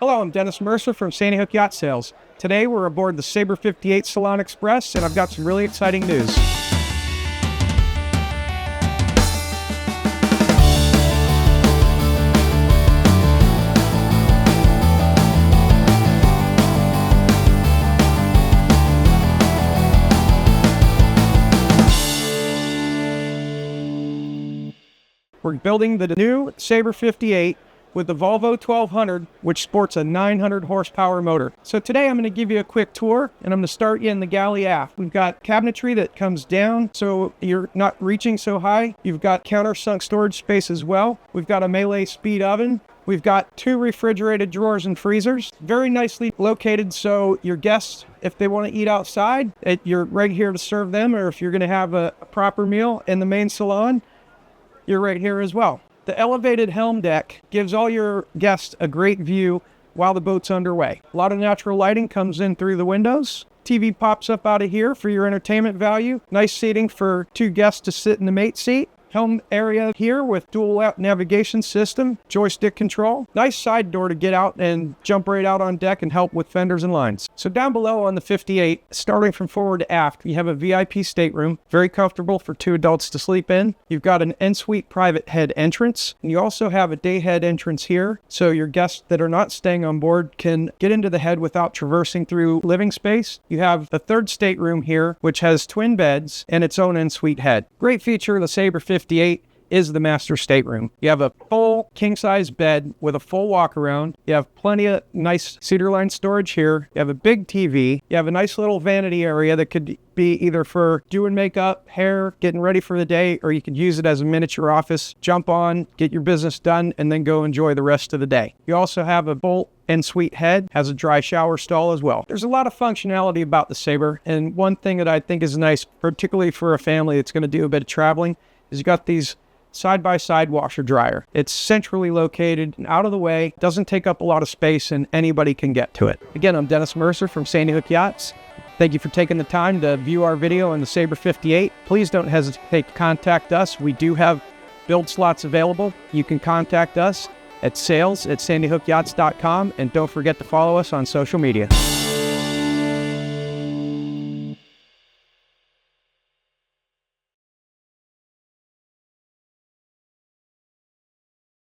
Hello, I'm Dennis Mercer from Sandy Hook Yacht Sales. Today we're aboard the Sabre 58 Salon Express, and I've got some really exciting news. We're building the new Sabre 58 with the Volvo 1200, which sports a 900 horsepower motor. So today I'm going to give you a quick tour, and I'm going to start you in the galley aft. We've got cabinetry that comes down so you're not reaching so high. You've got countersunk storage space as well. We've got a Melee speed oven. We've got 2 refrigerated drawers and freezers, very nicely located so your guests, if they want to eat outside, you're right here to serve them, or if you're going to have a proper meal in the main salon, you're right here as well. The elevated helm deck gives all your guests a great view while the boat's underway. A lot of natural lighting comes in through the windows. TV pops up out of here for your entertainment value. Nice seating for 2 guests to sit in the mate seat. Helm area here with dual navigation system, joystick control. Nice side door to get out and jump right out on deck and help with fenders and lines. So down below on the 58, starting from forward to aft, you have a VIP stateroom, very comfortable for 2 adults to sleep in. You've got an en-suite private head entrance. And you also have a day head entrance here, so your guests that are not staying on board can get into the head without traversing through living space. You have a 3rd stateroom here, which has twin beds and its own en-suite head. Great feature of the Sabre 58 is the master stateroom. You have a full king-size bed with a full walk-around. You have plenty of nice cedar-lined storage here. You have a big TV. You have a nice little vanity area that could be either for doing makeup, hair, getting ready for the day, or you could use it as a miniature office. Jump on, get your business done, and then go enjoy the rest of the day. You also have a full en-suite head, has a dry shower stall as well. There's a lot of functionality about the Sabre, and one thing that I think is nice, particularly for a family that's going to do a bit of traveling, is you got these side-by-side washer dryer. It's centrally located and out of the way, doesn't take up a lot of space, and anybody can get to it. Again, I'm Dennis Mercer from Sandy Hook Yachts. Thank you for taking the time to view our video on the Sabre 58. Please don't hesitate to contact us. We do have build slots available. You can contact us at sales@sandyhookyachts.com, and don't forget to follow us on social media.